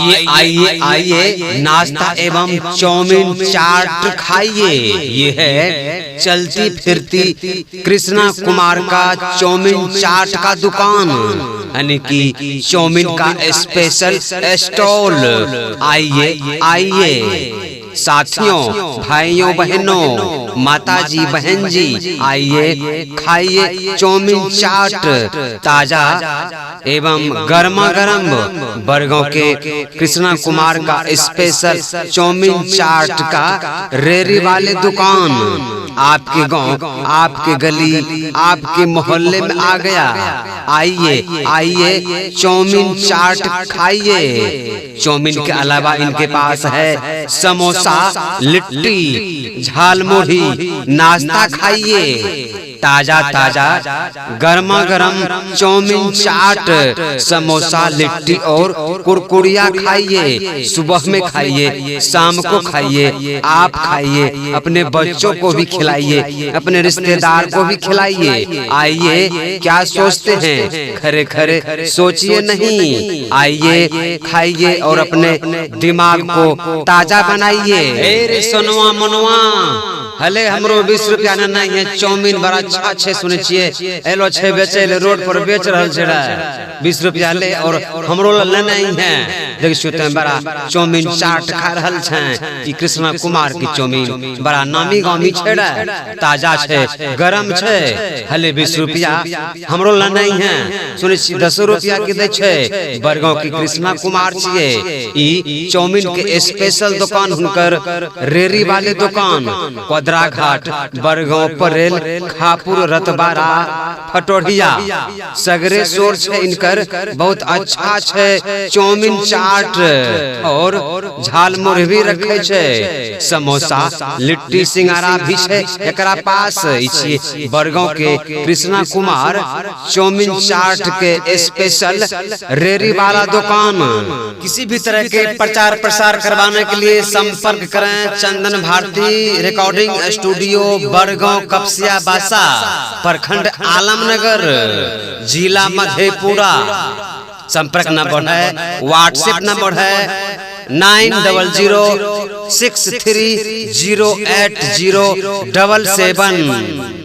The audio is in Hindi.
ये आइए आइए नाश्ता एवं चाउमीन चाट खाइए। ये है चलती फिरती कृष्णा कुमार का चाउमीन चाट का दुकान, यानी कि चाउमीन का स्पेशल स्टॉल। आइए आइए साथियों, भाइयों बहनों, माताजी बहन जी, आइए खाइए चाउमीन चाट। ताजा एवं गर्मा गर्म बरगों के कृष्णा कुमार का स्पेशल चाउमीन चाट का रेरी वाले दुकान आपके गांव, आपके गली, आपके मोहल्ले में आ गया। आइए आइए चाउमीन चाट खाइए। चाउमीन के अलावा इनके पास है समोसा, लिट्टी, झालमुड़ी। नाश्ता खाइए, ताजा ताजा गर्मा गर्म चाउमीन चाट, समोसा, लिट्टी और कुरकुरिया खाइए। सुबह में खाइए, शाम को खाइए, आप खाइए, अपने बच्चों को भी खिलाइए, अपने रिश्तेदार को भी खिलाइए। आइए, क्या सोचते हैं? खरे खरे सोचिए नहीं, आइए खाइए और अपने दिमाग को ताजा बनाइए। अरे सोनवा मनवा, हले हमरो 20 रुपया नहीं है। चाउमीन बड़ा अच्छा सुने छिए, एलो छे बेचे ले, रोड पर बेच रहल छेड़ा। 20 रुपया ले और हमरो ले नहीं है। देखियो त बड़ा चाउमीन चाट खा रहल छे। ई कृष्णा कुमार की चाउमीन बड़ा नामी गामी छेड़ा, ताजा छे, गरम छे। हले 20 रुपया हमरो ले नहीं है। सुने छी 10 रुपया के दे छे। बरगांव की कृष्णा कुमार छिए। ई चाउमीन के स्पेशल दुकान हुनकर रेरी वाले दुकान, कोदरा घाट, बरगांव परेल, खापुर, रतबारा, फटोढ़िया, सगरे शोर छे इनकर। बहुत अच्छा छे चाउमीन चाट और झालमुड़ी भी रखे छे। समोसा, लिट्टी, सिंगारा भी छे एकरा पास। इछि बरगांव के कृष्णा कुमार चाउमीन चाट के स्पेशल रेरी वाला दुकान। किसी भी तरह के प्रचार प्रसार करवाने के लिए संपर्क करें चंदन भारती रिकॉर्डिंग स्टूडियो, बरगांव, कपसिया बासा, प्रखंड आलमनगर, जिला मधेपुरा। संपर्क नंबर है, व्हाट्सएप नंबर है 9006308077।